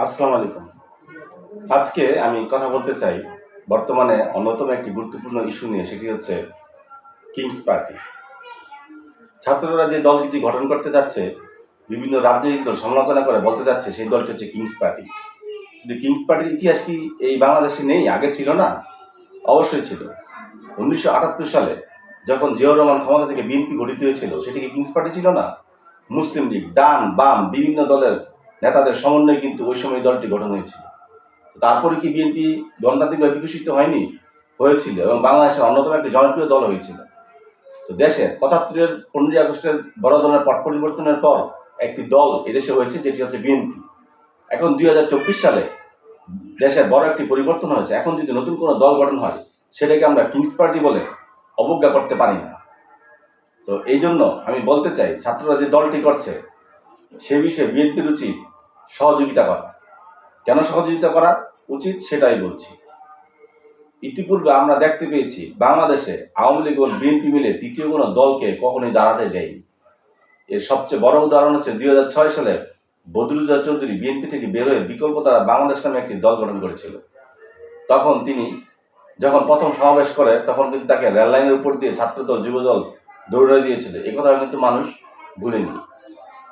আসসালামু আলাইকুম। আজকে আমি কথা বলতে চাই বর্তমানে অন্যতম একটি গুরুত্বপূর্ণ ইস্যু নিয়ে, সেটি হচ্ছে কিংস পার্টি। ছাত্ররা যে দলটি গঠন করতে যাচ্ছে, বিভিন্ন রাজনৈতিক দল সমালোচনা করে বলতে যাচ্ছে সেই দলটি হচ্ছে কিংস পার্টি। কিন্তু কিংস পার্টির ইতিহাস কি এই বাংলাদেশে নেই? আগে ছিল না? অবশ্যই ছিল। 1978 সালে যখন জিয়াউর রহমান ক্ষমতা থেকে বিএনপি গঠিত হয়েছিল, সেটি কি কিংস পার্টি ছিল না? মুসলিম লীগ, ডান বাম বিভিন্ন দলের নেতাদের সমন্বয়ে কিন্তু ওই সময় দলটি গঠন হয়েছিল। তারপরে কি বিএনপি গণতান্ত্রিকভাবে বিকশিত হয়নি? হয়েছিল, এবং বাংলাদেশের অন্যতম একটি জনপ্রিয় দল হয়েছিল। তো দেশের 75-এর 15ই আগস্টের বড় ধরনের পট পরিবর্তনের পর একটি দল এদেশে হয়েছে, যেটি হচ্ছে বিএনপি। এখন 2024 সালে দেশের বড় একটি পরিবর্তন হয়েছে। এখন যদি নতুন কোনো দল গঠন হয়, সেটাকে আমরা কিংস পার্টি বলে অবজ্ঞা করতে পারি না। তো এই জন্য আমি বলতে চাই, ছাত্ররা যে দলটি করছে সে বিষয়ে বিএনপির উচিত সহযোগিতা করা। কেন সহযোগিতা করা উচিত সেটাই বলছি। ইতিপূর্বে আমরা দেখতে পেয়েছি বাংলাদেশে আওয়ামী লীগ ও বিএনপি মিলে তৃতীয় কোনো দলকে কখনোই দাঁড়াতে দেয়নি। এর সবচেয়ে বড় উদাহরণ হচ্ছে 2006 সালে বদরুদ্দোজা চৌধুরী বিএনপি থেকে বের হয়ে বিকল্প দ্বারা বাংলাদেশ নামে একটি দল গঠন করেছিল। তখন তিনি যখন প্রথম সমাবেশ করে, তখন কিন্তু তাকে রেললাইনের উপর দিয়ে ছাত্রদল যুবদল দৌড়ে দিয়েছিল। এ কথা কিন্তু মানুষ ভুলেনি।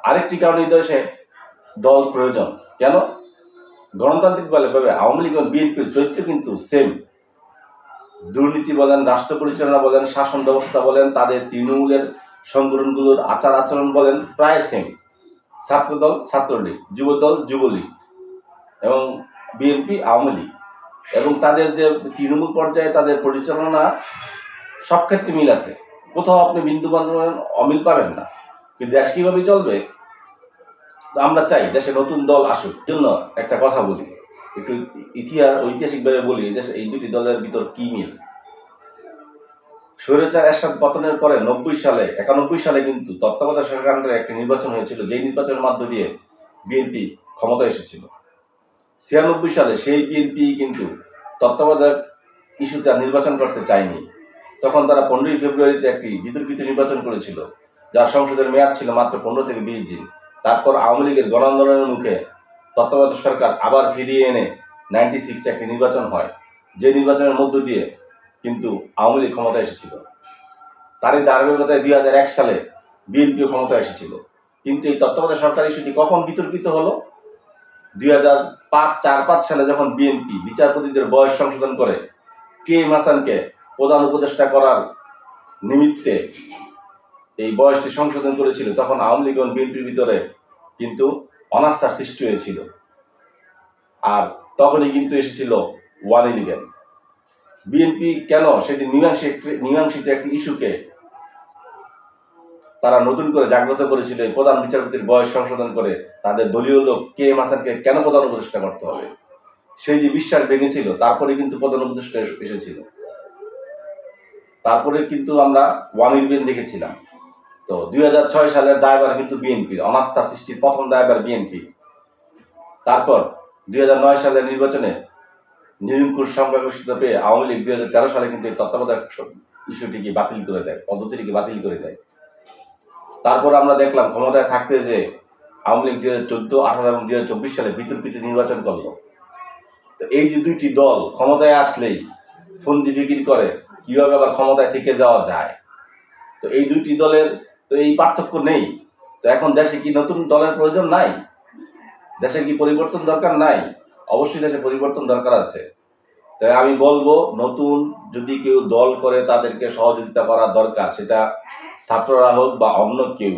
আরেকটি কারণে এই দেশে দল প্রয়োজন। কেন? গণতান্ত্রিক ভাবে আওয়ামী লীগ এবং বিএনপির চরিত্র কিন্তু সেম। দুর্নীতি বলেন, রাষ্ট্র পরিচালনা বলেন, শাসন ব্যবস্থা বলেন, তাদের তৃণমূলের সংগঠনগুলোর আচার আচরণ বলেন, প্রায় সেম। ছাত্রদল ছাত্রলীগ, যুবদল যুবলীগ, এবং বিএনপি আওয়ামী লীগ, এবং তাদের যে তৃণমূল পর্যায়ে তাদের পরিচালনা, সব ক্ষেত্রে মিল আছে। কোথাও আপনি বিন্দুমাত্র অমিল পাবেন না। কিন্তু দেশ কিভাবে চলবে? তো আমরা চাই দেশে নতুন দল আসুক। জন্য একটা কথা বলি, একটু ঐতিহাসিকভাবে বলি, এই দুটি দলের ভিতর কি মিল। স্বৈরাচার এরশাদ পতনের পরে 91 সালে কিন্তু তত্ত্বাবধায়ক সরকারের আন্ডারে একটি নির্বাচন হয়েছিল, যেই নির্বাচনের মধ্য দিয়ে বিএনপি ক্ষমতায় এসেছিল। 96 সালে সেই বিএনপি কিন্তু তত্ত্বাবধায়ক ইস্যুতে নির্বাচন করতে চায়নি। তখন তারা 15ই ফেব্রুয়ারিতে একটি বিতর্কিত নির্বাচন করেছিল, যার সংসদের মেয়াদ ছিল মাত্র 15 থেকে 20 দিন। তারপর আওয়ামী লীগের গণ আন্দোলনের মুখে তত্ত্বাবধায়ক সরকার আবার ফিরিয়ে এনে 96 একটি নির্বাচন হয়, যে নির্বাচনের মধ্য দিয়ে কিন্তু আওয়ামী লীগ ক্ষমতায় এসেছিল। তারই ধারাবাহিকতায় 2001 সালে বিএনপিও ক্ষমতায় এসেছিল। কিন্তু এই তত্ত্বাবধায়ক সরকার ইস্যুটি কখন বিতর্কিত হলো? 2004-5 সালে যখন বিএনপি বিচারপতিদের বয়স সংশোধন করে কে এম হাসানকে প্রধান উপদেষ্টা করার নিমিত্তে এই বয়সটি সংশোধন করেছিল, তখন আওয়ামী লীগ এবং বিএনপির ভিতরে কিন্তু অনাস্থার সৃষ্টি হয়েছিল। আর তখনই কিন্তু এসেছিল 111। বিএনপি কেন সেটি মীমাংসিত একটি ইস্যুকে তারা নতুন করে জাগ্রত করেছিল, এই প্রধান বিচারপতির বয়স সংশোধন করে তাদের দলীয় লোক কে এম হাসানকে কেন প্রধান উপদেষ্টা করতে হবে, সেই যে বিশ্বাস ভেঙেছিল, তারপরে কিন্তু প্রধান উপদেষ্টা এসেছিল। তারপরে কিন্তু আমরা 111 দেখেছিলাম। তো 2006 সালের দায়ভার কিন্তু বিএনপির, অনাস্থার সৃষ্টির প্রথম দায়ভার বিএনপি। তারপর 2009 সালের নির্বাচনে নিরঙ্কুশ সংখ্যাগরিষ্ঠতা পেয়ে আওয়ামী লীগ 2013 সালে কিন্তু এই তত্ত্বাবধায়ক ইস্যুটিকে বাতিল করে দেয়, পদ্ধতিটিকে বাতিল করে দেয়। তারপর আমরা দেখলাম ক্ষমতায় থাকতে যে আওয়ামী লীগ 2014, 2018 এবং 2024 সালে বিতর্কিত নির্বাচন করলো। তো এই যে দুইটি দল ক্ষমতায় আসলেই ফন্দি বিক্রি করে কিভাবে আবার ক্ষমতায় থেকে যাওয়া যায়। তো এই দুইটি দলের তো এই পার্থক্য নেই। তো এখন দেশে কি নতুন দলের প্রয়োজন নাই? দেশে কি পরিবর্তন দরকার নাই? অবশ্যই দেশে পরিবর্তন দরকার আছে। তাই আমি বলবো, নতুন যদি কেউ দল করে তাদেরকে সহযোগিতা করা দরকার, সেটা ছাত্ররা হোক বা অন্য কেউ।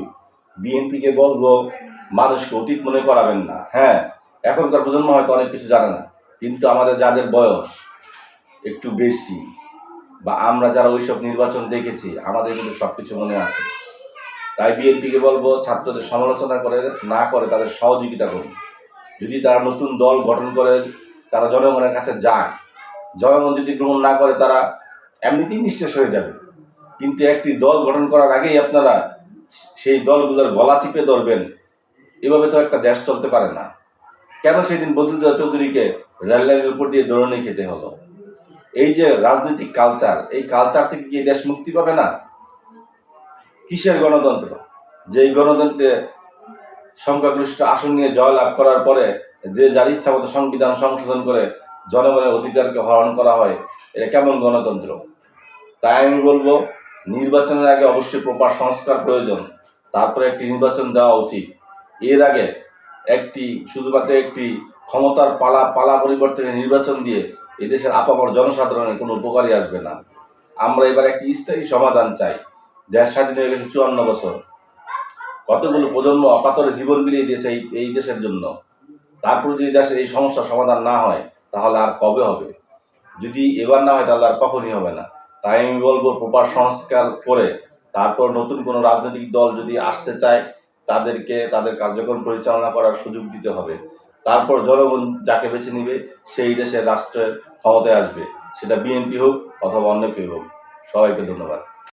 বিএনপিকে বলবো, মানুষকে অতীত মনে করাবেন না। হ্যাঁ, এখনকার প্রজন্ম হয়তো অনেক কিছু জানে না, কিন্তু আমাদের যাদের বয়স একটু বেশি, বা আমরা যারা ওইসব নির্বাচন দেখেছি, আমাদের কিন্তু সব কিছু মনে আছে। তাই বিএনপিকে বলবো, ছাত্রদের সমালোচনা করে না করে তাদের সহযোগিতা করুন। যদি তারা নতুন দল গঠন করে তারা জনগণের কাছে যায়, জনগণ যদি গ্রহণ না করে তারা এমনিতেই নিঃশেষ হয়ে যাবে। কিন্তু একটি দল গঠন করার আগেই আপনারা সেই দলগুলোর গলা চিপে ধরবেন, এভাবে তো একটা দেশ চলতে পারে না। কেন সেদিন বদরুদ্দোজা চৌধুরীকে রেললাইনের উপর দিয়ে দৌড়ানি খেতে হলো? এই যে রাজনৈতিক কালচার, এই কালচার থেকে কি দেশ মুক্তি পাবে না? কিসের গণতন্ত্র? যেই গণতন্ত্রে সংখ্যাগরিষ্ঠ আসন নিয়ে জয়লাভ করার পরে যে যার ইচ্ছা মতো সংবিধান সংশোধন করে জনগণের অধিকারকে হরণ করা হয়, এটা কেমন গণতন্ত্র? তাই আমি বলবো, নির্বাচনের আগে অবশ্যই প্রপার সংস্কার প্রয়োজন, তারপরে একটি নির্বাচন দেওয়া উচিত। এর আগে শুধুমাত্র একটি ক্ষমতার পালা পরিবর্তনে নির্বাচন দিয়ে এদেশের আপামর জনসাধারণের কোনো উপকারই আসবে না। আমরা এবার একটি স্থায়ী সমাধান চাই। দেশ স্বাধীন হয়ে গেছে 54 বছর, কতগুলো প্রজন্ম অকাতরে জীবন বিলিয়ে দিয়েছে এই দেশের জন্য। তারপর যদি দেশের এই সমস্যার সমাধান না হয়, তাহলে আর কবে হবে? যদি এবার না হয়, তাহলে আর কখনই হবে না। তাই আমি বলবো, প্রপার সংস্কার করে তারপর নতুন কোনো রাজনৈতিক দল যদি আসতে চায়, তাদেরকে তাদের কার্যক্রম পরিচালনা করার সুযোগ দিতে হবে। তারপর জনগণ যাকে বেছে নিবে, সেই দেশের রাষ্ট্রের ক্ষমতায় আসবে, সেটা বিএনপি হোক অথবা অন্য কেউ হোক। সবাইকে ধন্যবাদ।